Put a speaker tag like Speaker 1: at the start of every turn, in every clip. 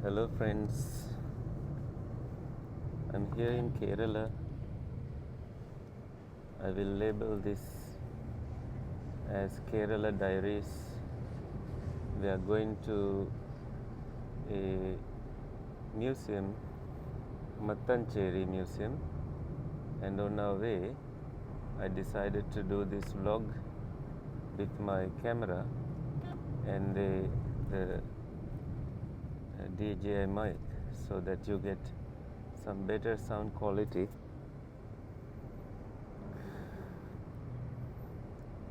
Speaker 1: Hello friends, I'm here in Kerala. I will label this as Kerala Diaries. We are going to a museum, Mattancherry Museum, and on our way I decided to do this vlog with my camera and the DJI mic so that you get some better sound quality.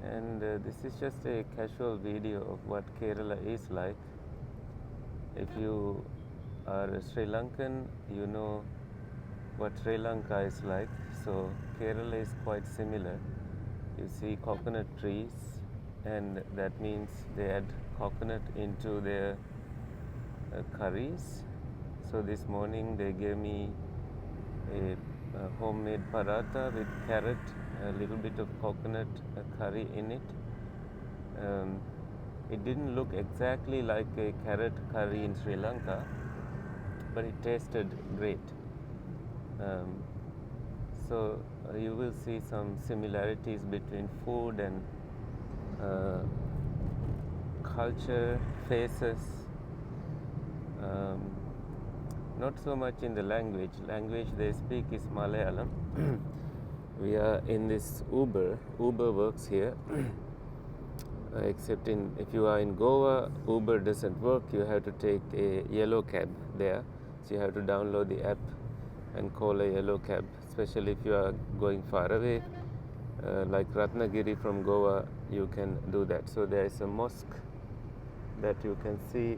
Speaker 1: And this is just a casual video of what Kerala is like. If you are a Sri Lankan, you know what Sri Lanka is like. So Kerala is quite similar. You see coconut trees, and that means they add coconut into their curries. So this morning they gave me a homemade paratha with carrot, a little bit of coconut curry in it. It didn't look exactly like a carrot curry in Sri Lanka, but it tasted great. So you will see some similarities between food and culture, faces. Not so much in the language. Language they speak is Malayalam. We are in this Uber. Uber works here. Except if you are in Goa, Uber doesn't work. You have to take a yellow cab there. So you have to download the app and call a yellow cab, especially if you are going far away, like Ratnagiri from Goa, you can do that. So there is a mosque that you can see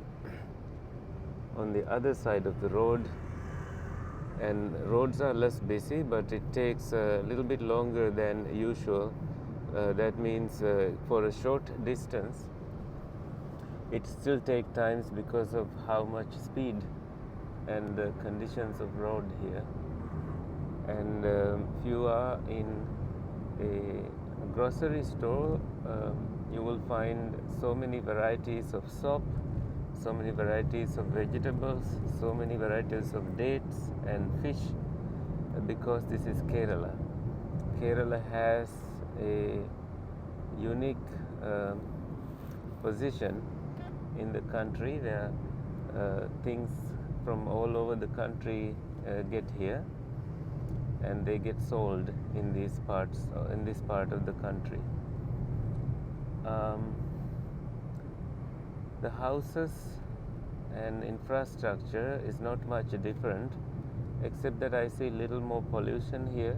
Speaker 1: on the other side of the road, and roads are less busy, but it takes a little bit longer than usual. That means for a short distance it still takes times because of how much speed and the conditions of road here. And if you are in a grocery store, you will find so many varieties of soap, so many varieties of vegetables, so many varieties of dates and fish, because this is Kerala. Kerala has a unique position in the country. There are things from all over the country get here, and they get sold in these parts, in this part of the country. The houses and infrastructure is not much different, except that I see little more pollution here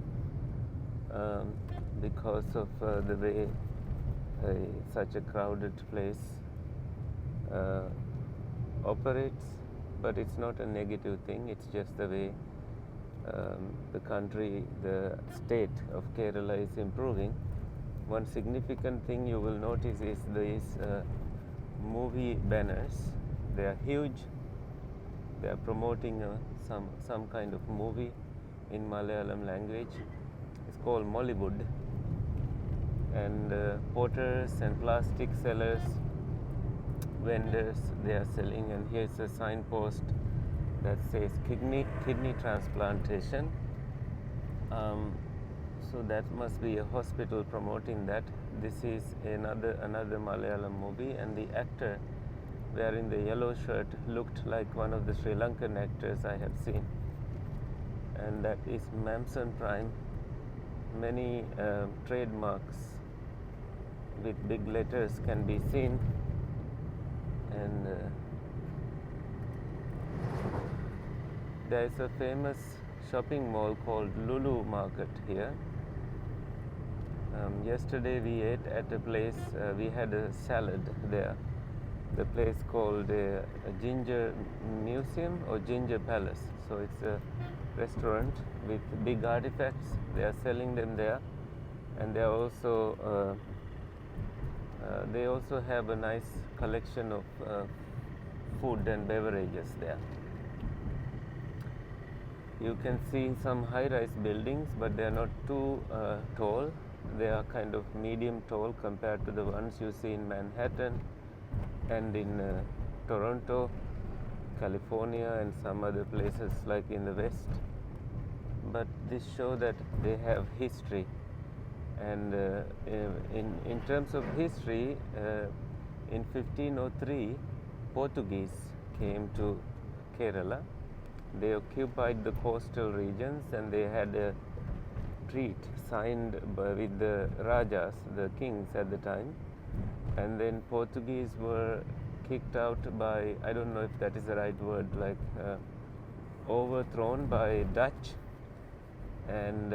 Speaker 1: because of the way such a crowded place operates. But it's not a negative thing, it's just the way the country, the state of Kerala is improving. One significant thing you will notice is these movie banners. They are huge. They are promoting some kind of movie in Malayalam language. It's called Mollywood. And porters and plastic sellers, vendors, they are selling. And here's a signpost that says kidney transplantation. So that must be a hospital promoting that. This is another Malayalam movie, and the actor wearing the yellow shirt looked like one of the Sri Lankan actors I have seen, and that is Mamson Prime. Many trademarks with big letters can be seen, and there is a famous shopping mall called Lulu Market here. Yesterday we ate at a place, we had a salad there. The place called a Ginger Museum or Ginger Palace. So it's a restaurant with big artifacts. They are selling them there, and they also have a nice collection of food and beverages there. You can see some high-rise buildings, but they are not too tall. They are kind of medium tall compared to the ones you see in Manhattan and in Toronto. California and some other places like in the West. But this show that they have history, and in terms of history, in 1503, Portuguese came to Kerala. They occupied the coastal regions, and they had a treaty signed with the Rajas, the kings at the time, and then Portuguese were kicked out by, I don't know if that is the right word, like overthrown by Dutch, and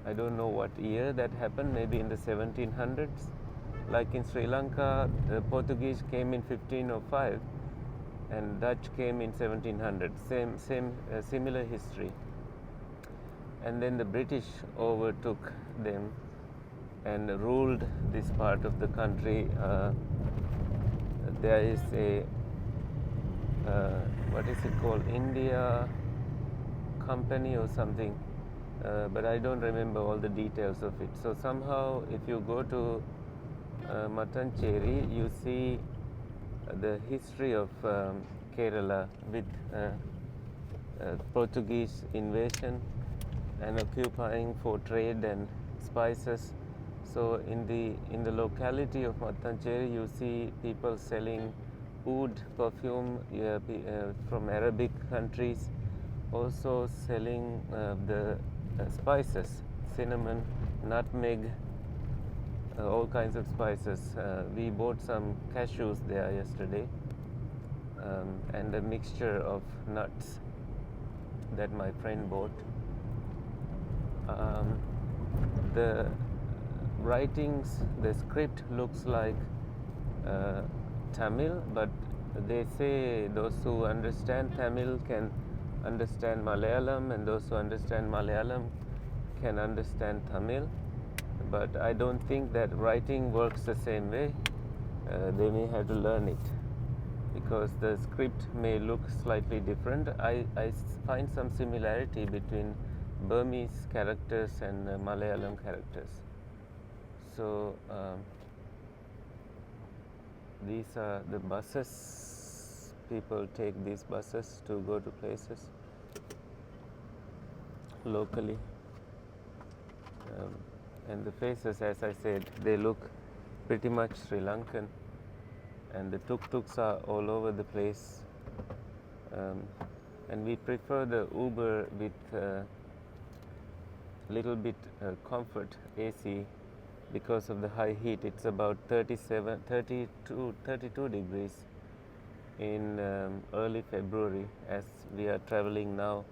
Speaker 1: I don't know what year that happened, maybe in the 1700s. Like in Sri Lanka, the Portuguese came in 1505 and Dutch came in 1700. Similar history. And then the British overtook them and ruled this part of the country. There is a what is it called, India Company or something, but I don't remember all the details of it. So somehow if you go to Mattancherry, you see the history of Kerala with Portuguese invasion and occupying for trade and spices. So in the locality of Mattancherry, you see people selling oud perfume from Arabic countries, also selling the spices, cinnamon, nutmeg, all kinds of spices. We bought some cashews there yesterday, and a mixture of nuts that my friend bought. The writings, the script looks like Tamil, but they say those who understand Tamil can understand Malayalam, and those who understand Malayalam can understand Tamil. But I don't think that writing works the same way. They may have to learn it because the script may look slightly different. I find some similarity between Burmese characters and Malayalam characters. So these are the buses. People take these buses to go to places locally. And the faces, as I said, they look pretty much Sri Lankan, and the tuk-tuks are all over the place. And we prefer the Uber with little bit comfort AC because of the high heat. It's about 32 degrees in early February as we are traveling now.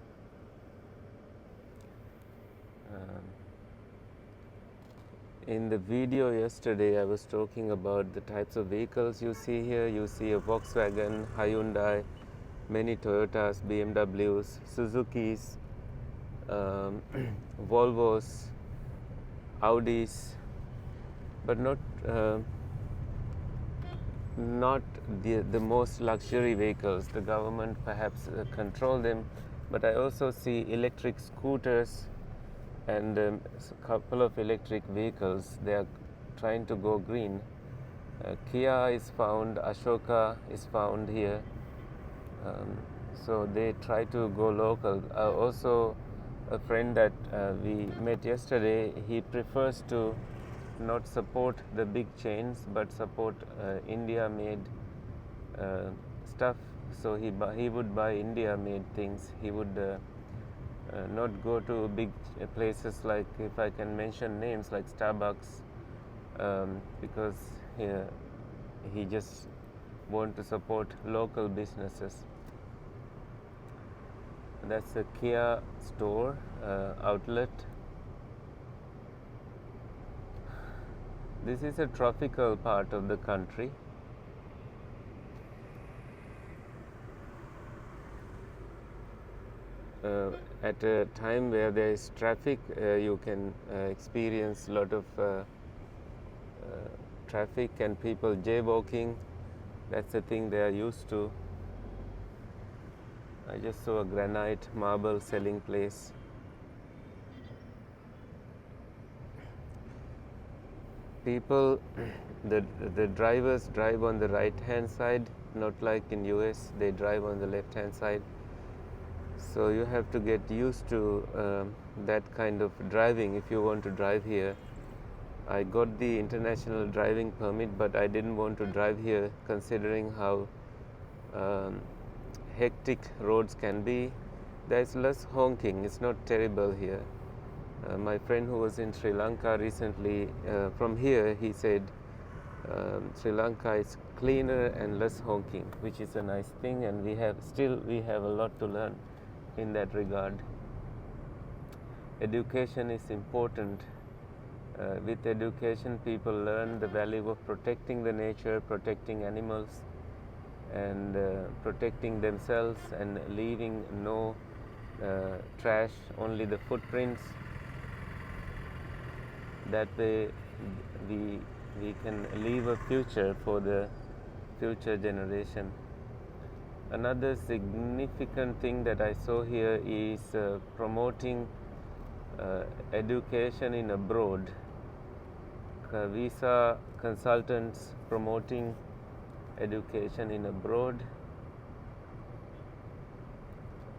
Speaker 1: In the video yesterday, I was talking about the types of vehicles you see here. You see a Volkswagen, Hyundai, many Toyotas, BMWs, Suzukis, Volvos, Audis, but not the most luxury vehicles. The government perhaps control them, but I also see electric scooters and a couple of electric vehicles. They are trying to go green. Kia is found, Ashoka is found here. So they try to go local. Also, a friend that we met yesterday, he prefers to not support the big chains but support India-made stuff. So he would buy India-made things. He would not go to big places like, if I can mention names, like Starbucks, because he just want to support local businesses. That's a Kia store outlet. This is a tropical part of the country. At a time where there is traffic, you can experience a lot of traffic and people jaywalking. That's the thing they are used to. I just saw a granite marble selling place. People, the drivers drive on the right hand side not like in US, they drive on the left hand side. So you have to get used to that kind of driving if you want to drive here. I got the international driving permit, but I didn't want to drive here considering how hectic roads can be. There's less honking, it's not terrible here. My friend who was in Sri Lanka recently, from here, he said Sri Lanka is cleaner and less honking, which is a nice thing, and we have a lot to learn in that regard. Education is important. With education, people learn the value of protecting the nature, protecting animals, and protecting themselves, and leaving no trash, only the footprints. That way we can leave a future for the future generation. Another significant thing that I saw here is promoting education in abroad. Visa consultants promoting education in abroad,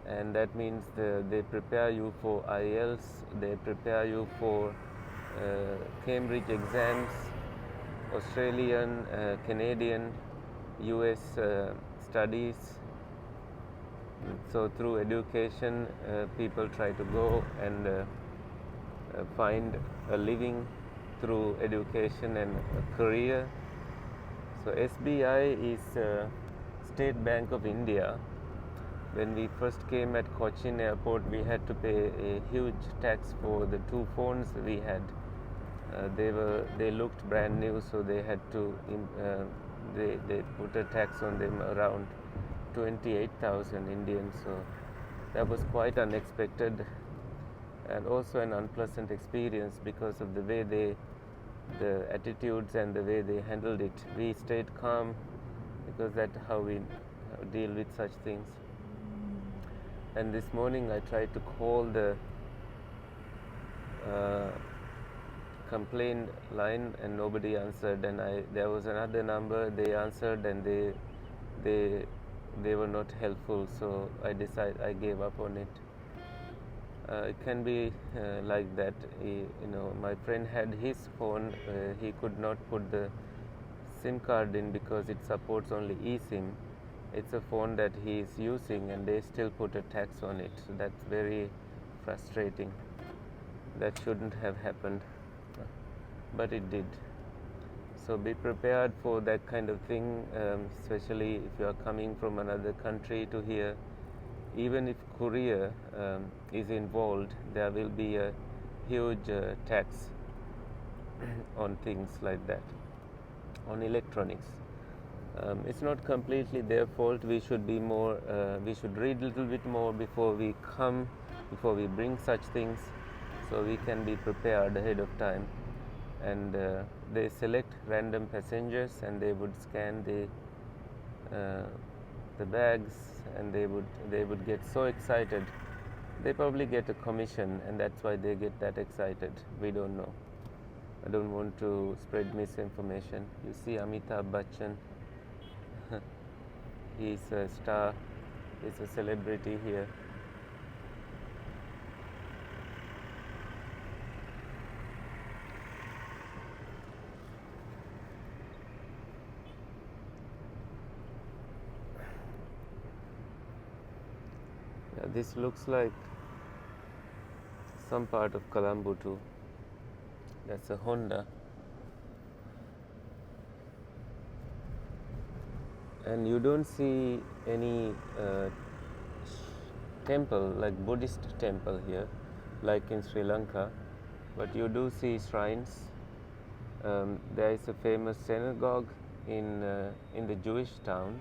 Speaker 1: and that means they prepare you for IELTS, they prepare you for Cambridge exams, Australian, Canadian, US studies. So through education, people try to go and find a living through education and a career. So SBI is State Bank of India. When we first came at Kochi airport, we had to pay a huge tax for the two phones we had. They looked brand new, so they had to they put a tax on them around 28,000 Indian. So that was quite unexpected, and also an unpleasant experience because of the way the attitudes and the way they handled it. We stayed calm because that's how we deal with such things. And this morning I tried to call the complaint line and nobody answered, and there was another number, they answered, and they were not helpful, so I gave up on it. It can be like that. My friend had his phone, he could not put the SIM card in because it supports only eSIM. It's a phone that he is using, and they still put a tax on it, so that's very frustrating. That shouldn't have happened, but it did. So be prepared for that kind of thing, especially if you are coming from another country to here. Even if courier is involved, there will be a huge tax on things like that, on electronics. It's not completely their fault. We should be more. We should read a little bit more before we come, before we bring such things, so we can be prepared ahead of time. And they select random passengers, and they would scan the bags, and they would get so excited. They probably get a commission, and that's why they get that excited. We don't know. I don't want to spread misinformation. You see Amitabh Bachchan. He's a star. He's a celebrity here. This looks like some part of Colombo too. That's a Honda. And you don't see any temple, like Buddhist temple here, like in Sri Lanka, but you do see shrines. There is a famous synagogue in the Jewish town,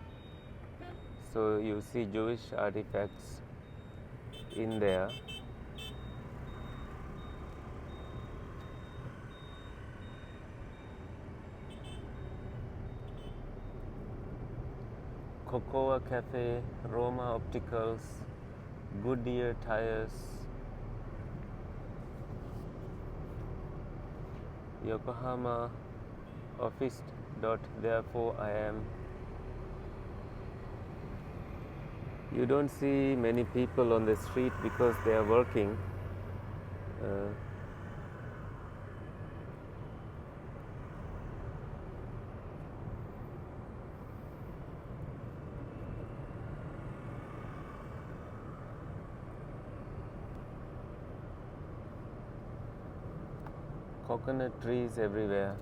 Speaker 1: so you see Jewish artifacts in there. Cocoa Cafe, Roma Opticals, Goodyear Tires, Yokohama Office. Therefore I am. You don't see many people on the street because they are working. Uh, Coconut trees everywhere.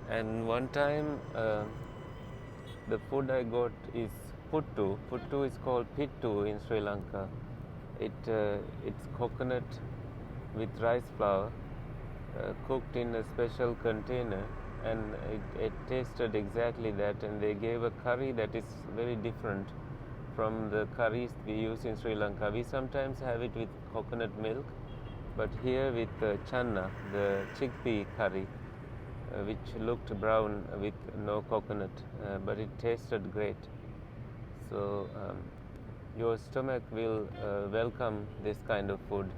Speaker 1: And one time, the food I got is puttu. Puttu is called pittu in Sri Lanka. It's coconut with rice flour, cooked in a special container, and it tasted exactly that. And they gave a curry that is very different from the curries we use in Sri Lanka. We sometimes have it with coconut milk, but here with channa, the chickpea curry, which looked brown with no coconut, but it tasted great. So your stomach will welcome this kind of food.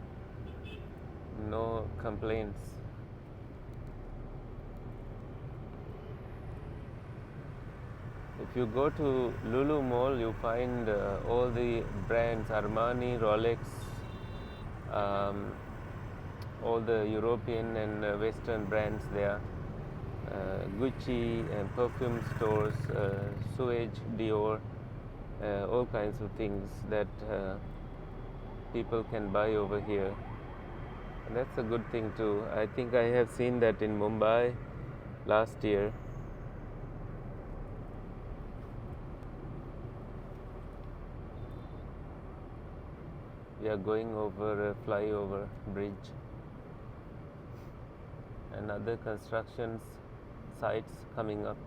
Speaker 1: No complaints. If you go to Lulu Mall, you find all the brands Armani, Rolex, um, all the European and Western brands there. Gucci and perfume stores, Suede, Dior, all kinds of things that people can buy over here. And that's a good thing too. I think I have seen that in Mumbai last year. We are going over a flyover bridge and other constructions sites coming up.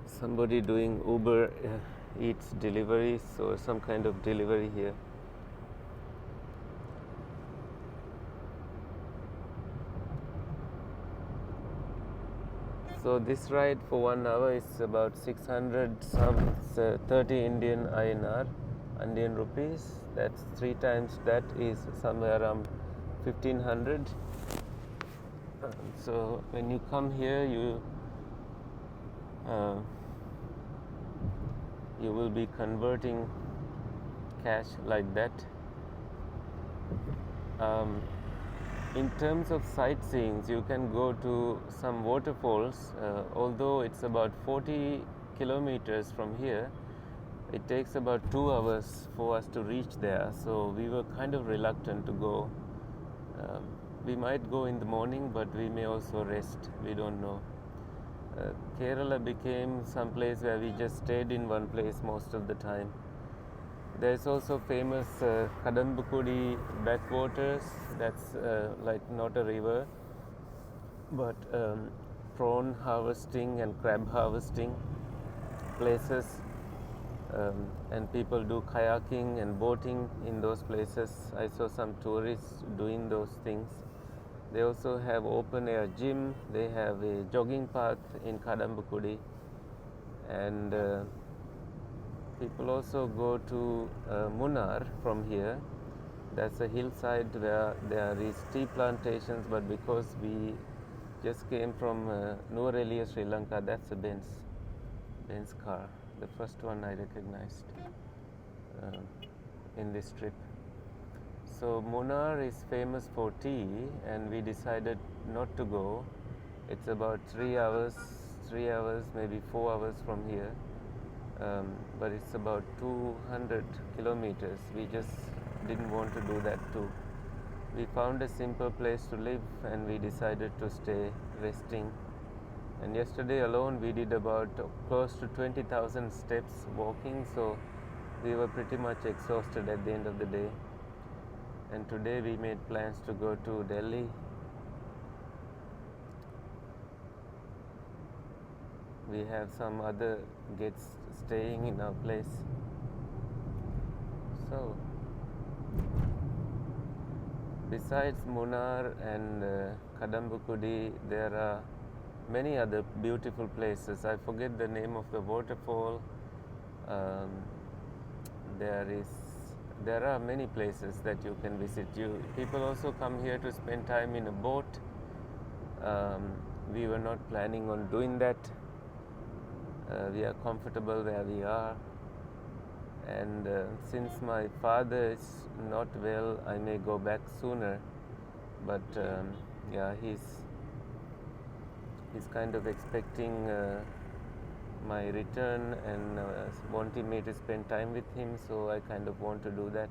Speaker 1: Somebody doing Uber Eats deliveries or some kind of delivery here. So this ride for 1 hour is about 600 30 Indian INR, Indian rupees. That's 3 times that is somewhere around 1500. So when you come here, you will be converting cash like that. In terms of sightseeing, you can go to some waterfalls. Although it's about 40 kilometers from here, it takes about 2 hours for us to reach there. So we were kind of reluctant to go. We might go in the morning, but we may also rest. We don't know. Kerala became some place where we just stayed in one place most of the time. There's also famous Kadamakudy backwaters. That's like not a river, but prawn harvesting and crab harvesting places. And people do kayaking and boating in those places. I saw some tourists doing those things. They also have open air gym. They have a jogging path in Kadamakudy, and people also go to Munnar from here. That's a hillside where there is tea plantations, but because we just came from Nuwara, Sri Lanka, that's a Benz car, the first one I recognized in this trip. So Munnar is famous for tea, and we decided not to go. It's about 3 hours, maybe 4 hours from here. But it's about 200 kilometers. We just didn't want to do that too. We found a simple place to live, and we decided to stay resting. And yesterday alone we did about close to 20,000 steps walking, so we were pretty much exhausted at the end of the day. And today we made plans to go to Delhi. We have some other guests staying in our place. So, besides Munnar and Kadamakudy, there are many other beautiful places. I forget the name of the waterfall. There are many places that you can visit. People also come here to spend time in a boat. Um, we were not planning on doing that. We are comfortable where we are, and since my father is not well, I may go back sooner, but yeah, he's kind of expecting my return and wanting me to spend time with him, so I kind of want to do that.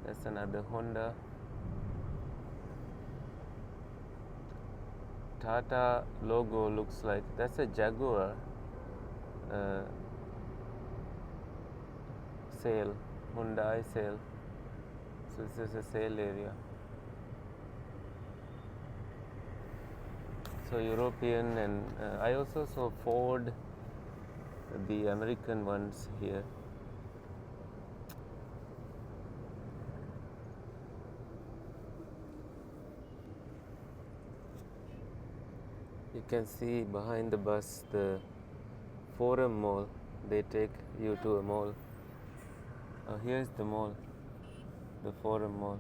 Speaker 1: That's another Honda. Tata logo looks like, that's a Jaguar sale, Hyundai sale. So this is a sale area. So European, and I also saw Ford, the American ones here. You can see behind the bus the Forum Mall. They take you to a mall. Here's the mall, the Forum Mall.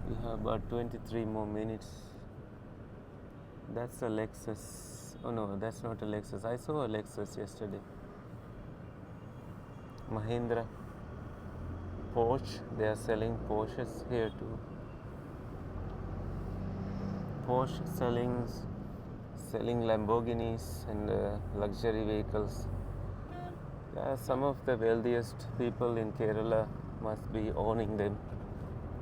Speaker 1: We have about 23 more minutes. That's a Lexus. Oh no, that's not a Lexus. I saw a Lexus yesterday. Mahindra. Porsche. They are selling Porsches here too. Porsche selling Lamborghinis and luxury vehicles. Yeah, some of the wealthiest people in Kerala must be owning them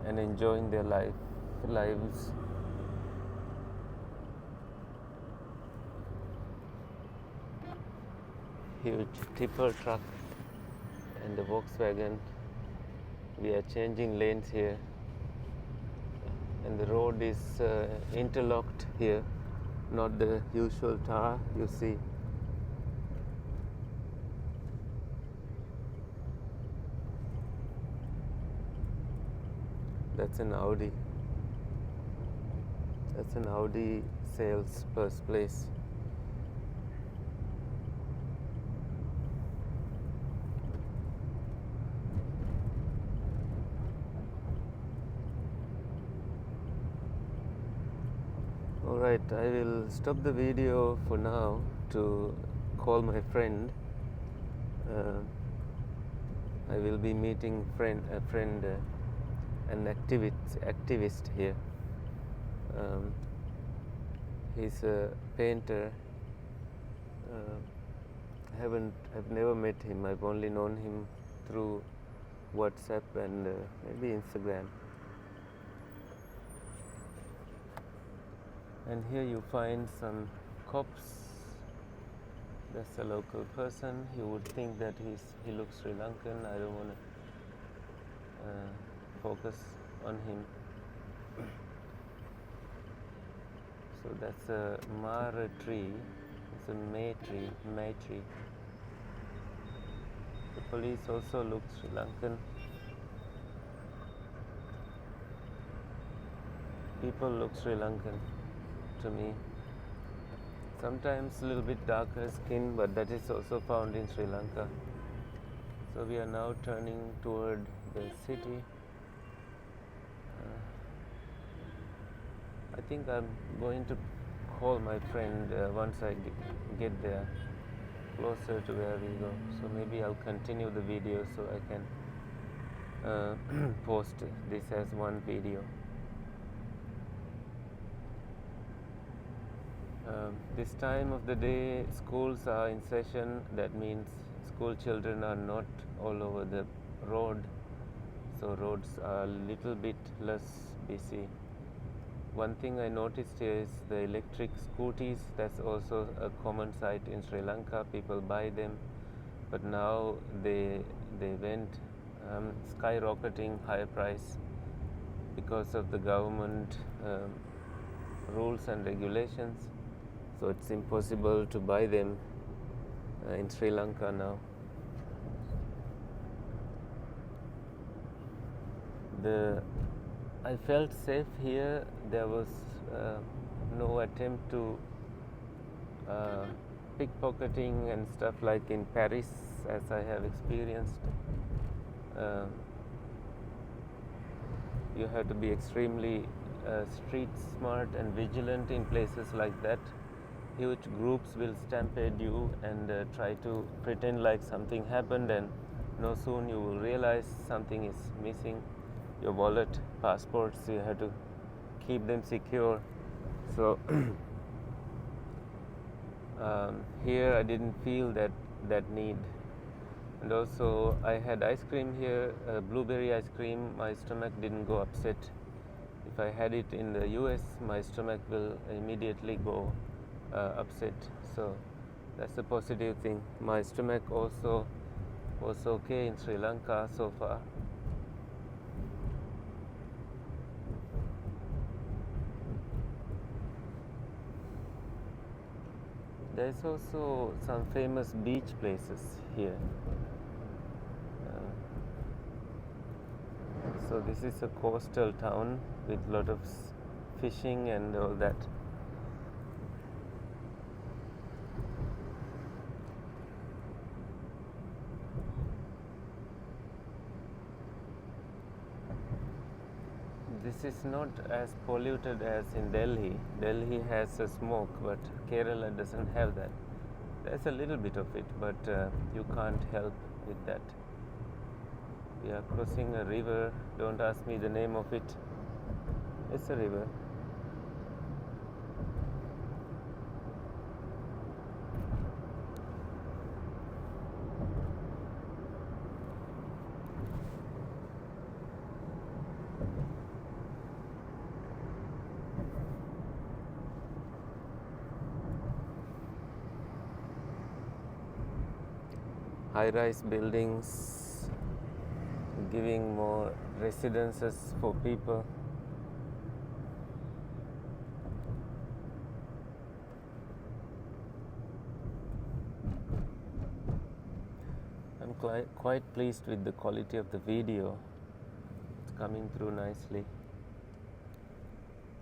Speaker 1: and enjoying their lives. Huge tipper truck and the Volkswagen. We are changing lanes here, and the road is interlocked here, not the usual tar you see. That's an Audi. That's an Audi sales place. Alright, I will stop the video for now to call my friend. I will be meeting a friend, an activist here. He's a painter. I've never met him. I've only known him through WhatsApp and maybe Instagram. And here you find some cops. That's a local person. You would think that he looks Sri Lankan. I don't want to focus on him. So that's a Mara tree. It's a May tree. The police also look Sri Lankan. People look Sri Lankan to me. Sometimes a little bit darker skin, but that is also found in Sri Lanka. So we are now turning toward the city. I think I'm going to call my friend once I get there, closer to where we go. So maybe I'll continue the video so I can post this as one video. This time of the day, schools are in session. That means school children are not all over the road, so roads are a little bit less busy. One thing I noticed here is the electric scooties. That's also a common sight in Sri Lanka. People buy them, but now they went skyrocketing higher price because of the government rules and regulations. So it's impossible to buy them in Sri Lanka now. I felt safe here. There was no attempt to pickpocketing and stuff like in Paris as I have experienced. Uh, you have to be extremely street smart and vigilant in places like that. Huge groups will stampede you and try to pretend like something happened, and no soon you will realize something is missing. Your wallet, passports, you have to keep them secure. So here I didn't feel that need. And also I had ice cream here, blueberry ice cream. My stomach didn't go upset. If I had it in the US, my stomach will immediately go upset. So that's a positive thing. My stomach also was okay in Sri Lanka so far. There's also some famous beach places here. So this is a coastal town with a lot of fishing and all that. This is not as polluted as in Delhi. Delhi has a smoke, but Kerala doesn't have that. There's a little bit of it, but you can't help with that. We are crossing a river. Don't ask me the name of it. It's a river. High-rise buildings giving more residences for people. I'm quite pleased with the quality of the video. It's coming through nicely.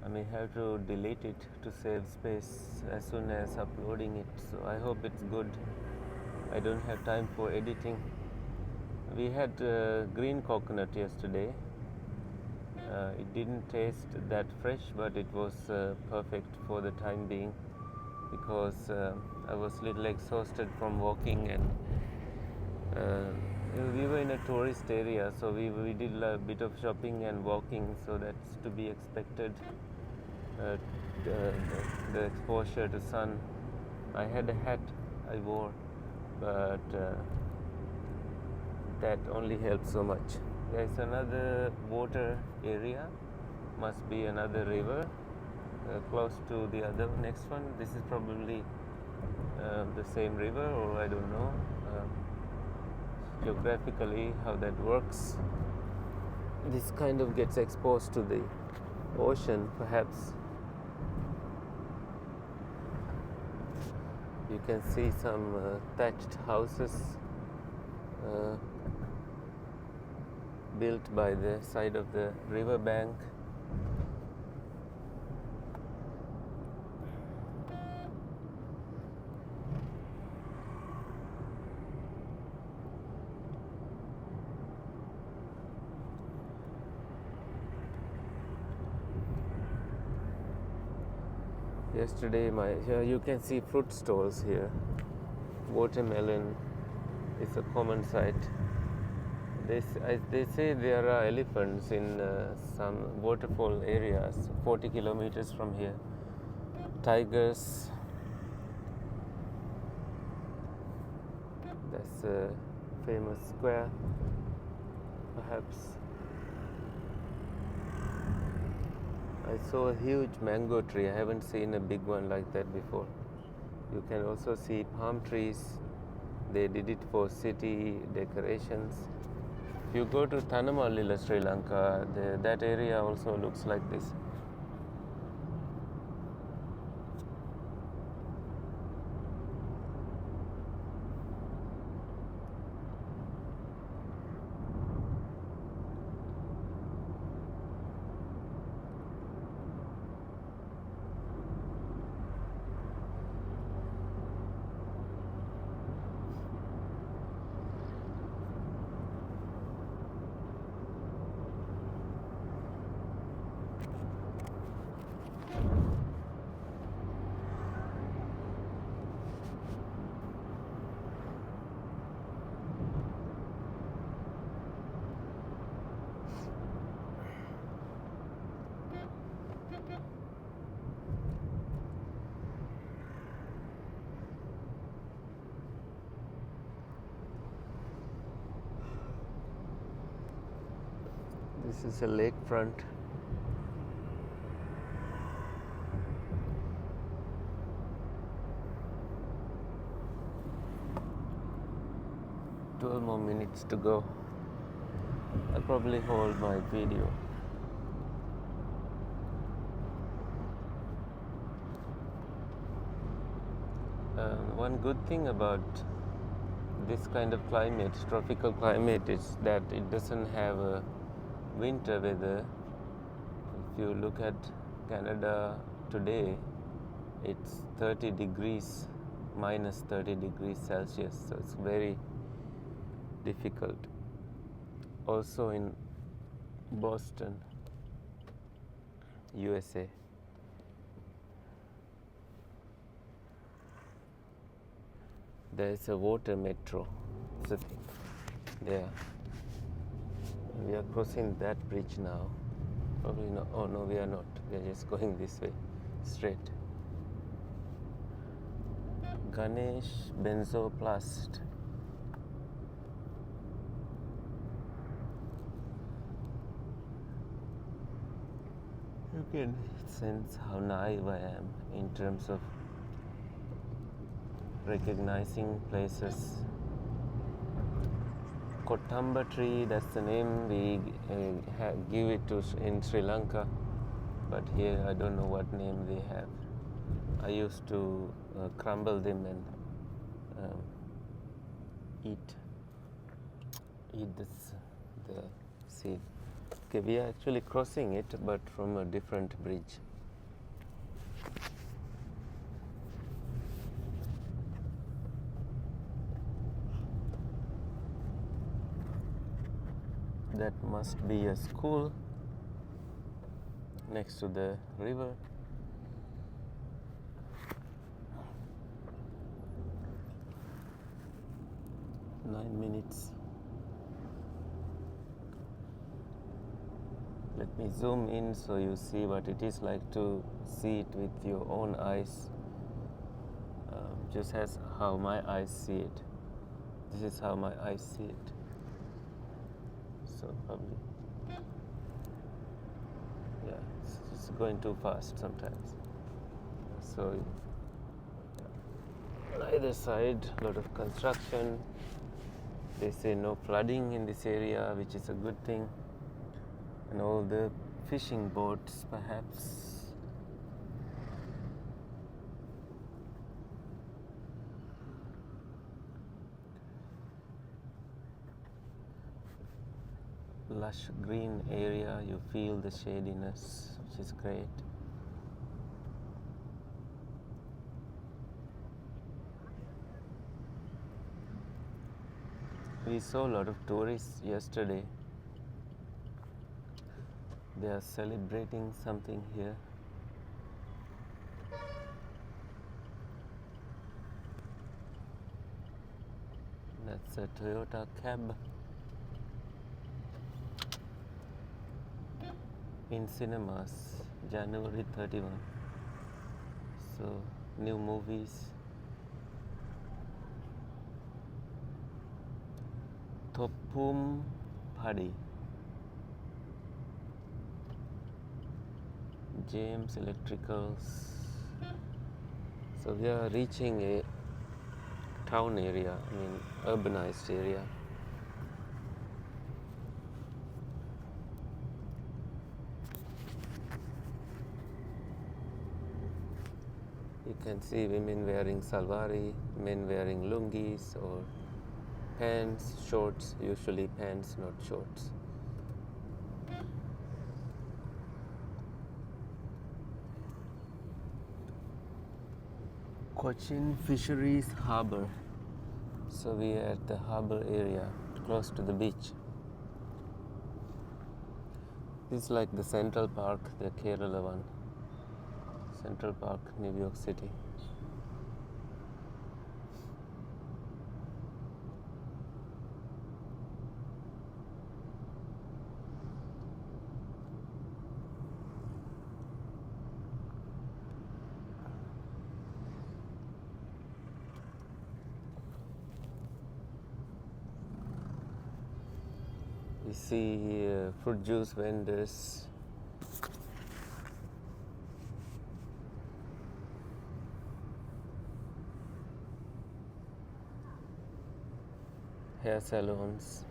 Speaker 1: I may have to delete it to save space as soon as uploading it, so I hope it's good. I don't have time for editing. We had green coconut yesterday. It didn't taste that fresh, but it was perfect for the time being, because I was a little exhausted from walking, and we were in a tourist area, so we did a bit of shopping and walking, so that's to be expected. The exposure to sun. I had a hat I wore, but that only helps so much. There's another water area, must be another river close to the other next one. This is probably the same river, or I don't know geographically how that works. This kind of gets exposed to the ocean, perhaps. You can see some thatched houses built by the side of the river bank. Yesterday, here you can see fruit stalls here. Watermelon is a common sight. They say there are elephants in some waterfall areas 40 kilometers from here. Tigers. That's a famous square, perhaps. I saw a huge mango tree. I haven't seen a big one like that before. You can also see palm trees. They did it for city decorations. If you go to Kadamakudy, Sri Lanka, that area also looks like this. This is a lakefront. Twelve more minutes to go. I'll probably hold my video. One good thing about this kind of climate, tropical climate, is that it doesn't have a winter weather. If you look at Canada today, it's 30 degrees, minus 30 degrees Celsius, so it's very difficult. Also in Boston, USA. There's a water metro sitting there. We are crossing that bridge now. Probably not. Oh no, we are not. We are just going this way, straight. Ganesh Benzoplast. You can sense how naive I am in terms of recognizing places. Kotamba tree, that's the name we give it to in Sri Lanka, but here I don't know what name they have. I used to crumble them and eat the seed. Okay, we are actually crossing it, but from a different bridge. That must be a school next to the river. Nine minutes. Let me zoom in so you see what it is like to see it with your own eyes. Just as how my eyes see it. This is how my eyes see it. So probably, yeah, it's going too fast sometimes. So on either side, a lot of construction. They say no flooding in this area, which is a good thing. And all the fishing boats, perhaps. Lush green area, you feel the shadiness, which is great. We saw a lot of tourists yesterday. They are celebrating something here. That's a Toyota cab. In cinemas, January 31. So, new movies. Topum Paddy. James Electricals. So we are reaching a town area, urbanized area. You can see women wearing salwari, men wearing lungis or pants, shorts, usually pants, not shorts. Cochin Fisheries Harbour. So we are at the harbour area, close to the beach. This is like the Central Park, the Kerala one. Central Park, New York City. We see fruit juice vendors. Hair salons.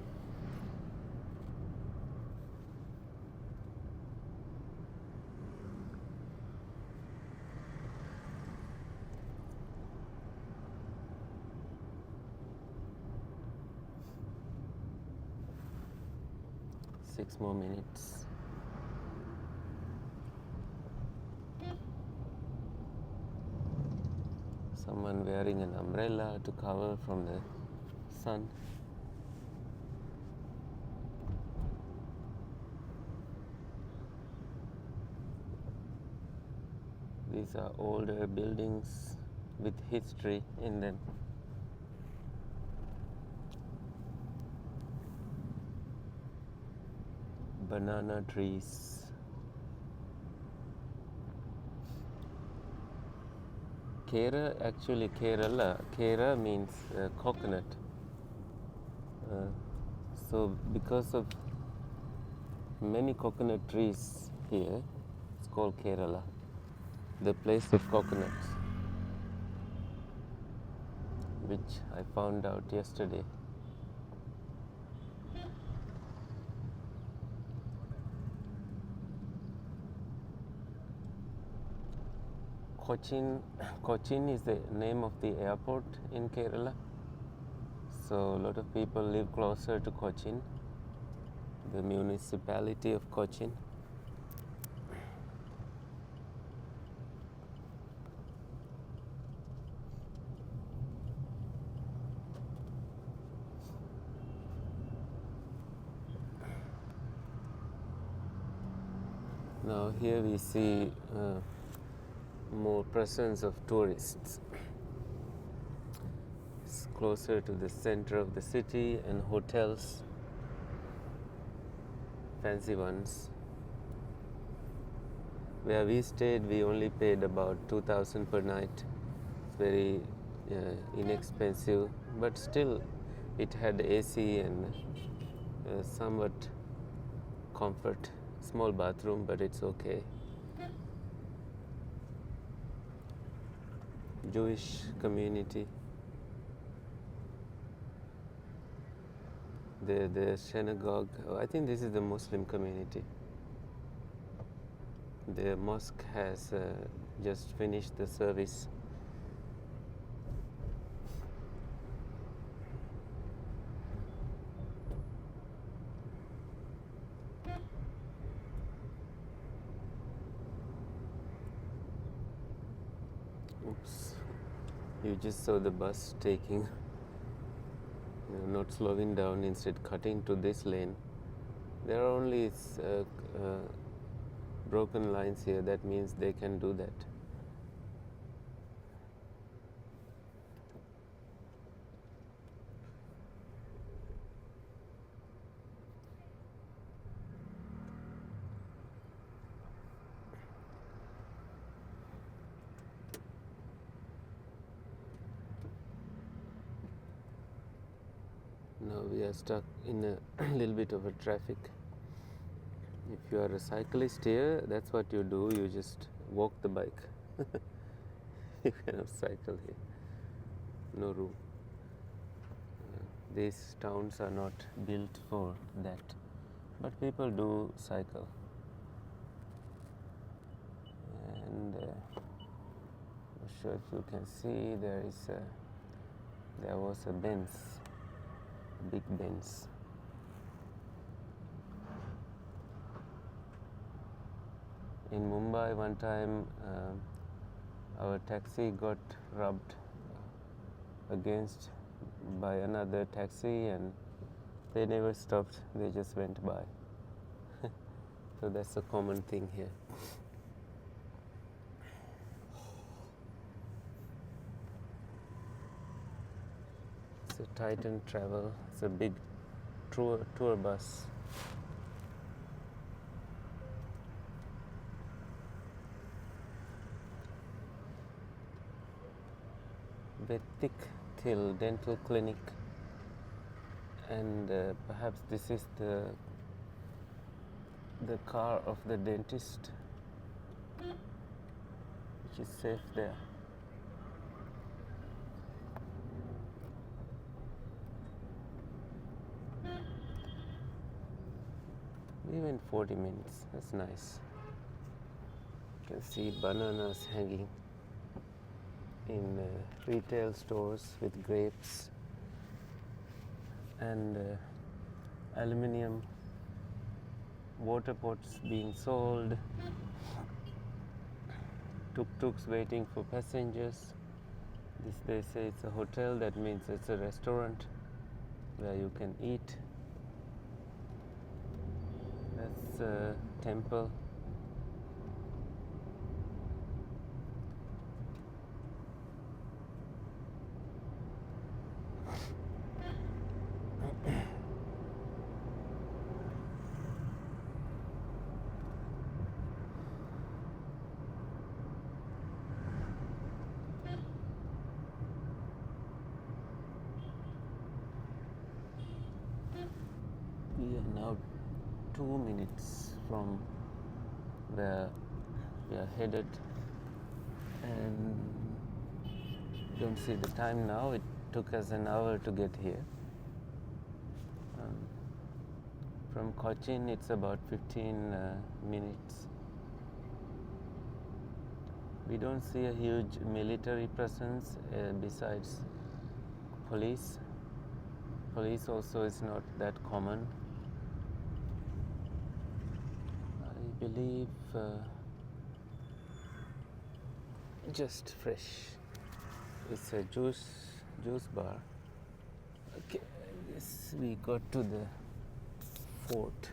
Speaker 1: Six more minutes. Someone wearing an umbrella to cover from the sun. These are older buildings with history in them. Banana trees. Kera means coconut. So because of many coconut trees here, it's called Kerala, the place of coconuts, which I found out yesterday. Cochin is the name of the airport in Kerala. So a lot of people live closer to Cochin, the municipality of Cochin. Now here we see more presence of tourists. It's closer to the center of the city, and hotels, fancy ones. Where we stayed, we only paid about 2,000 per night. It's very inexpensive, but still it had AC and somewhat comfort. Small bathroom, but it's okay. Jewish community. The synagogue, I think this is the Muslim community. The mosque has just finished the service. Oops. You just saw the bus taking, not slowing down, instead cutting to this lane. There are only broken lines here, that means they can do that. Now we are stuck in a little bit of a traffic. If you are a cyclist here, that's what you do, you just walk the bike. You cannot cycle here, no room. These towns are not built for that, but people do cycle. And not sure if you can see, there was a Benz, big Benz. In Mumbai, one time our taxi got rubbed against by another taxi, and they never stopped, they just went by. So that's a common thing here. It's a Titan Travel, it's a big tour bus. Vetik Till Dental Clinic and perhaps this is the car of the dentist, which is safe there. We went 40 minutes. That's nice. You can see bananas hanging in retail stores with grapes, and aluminium water pots being sold, tuk-tuks waiting for passengers. This, they say it's a hotel, that means it's a restaurant where you can eat. That's a temple. We are now 2 minutes from where we are headed, and don't see the time now. It took us an hour to get here. From Kochi it's about 15 minutes. We don't see a huge military presence besides police. Police also is not that common. I believe just fresh. It's a juice bar. Okay, I guess we got to the fort.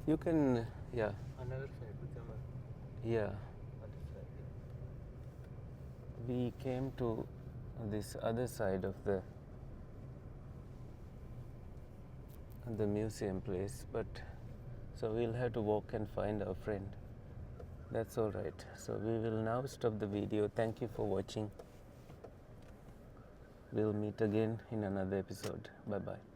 Speaker 1: You can, yeah.
Speaker 2: Another side, become
Speaker 1: Yeah.
Speaker 2: other side.
Speaker 1: We came to this other side of the museum place, but so we'll have to walk and find our friend. That's all right. So we will now stop the video. Thank you for watching. We'll meet again in another episode. Bye bye.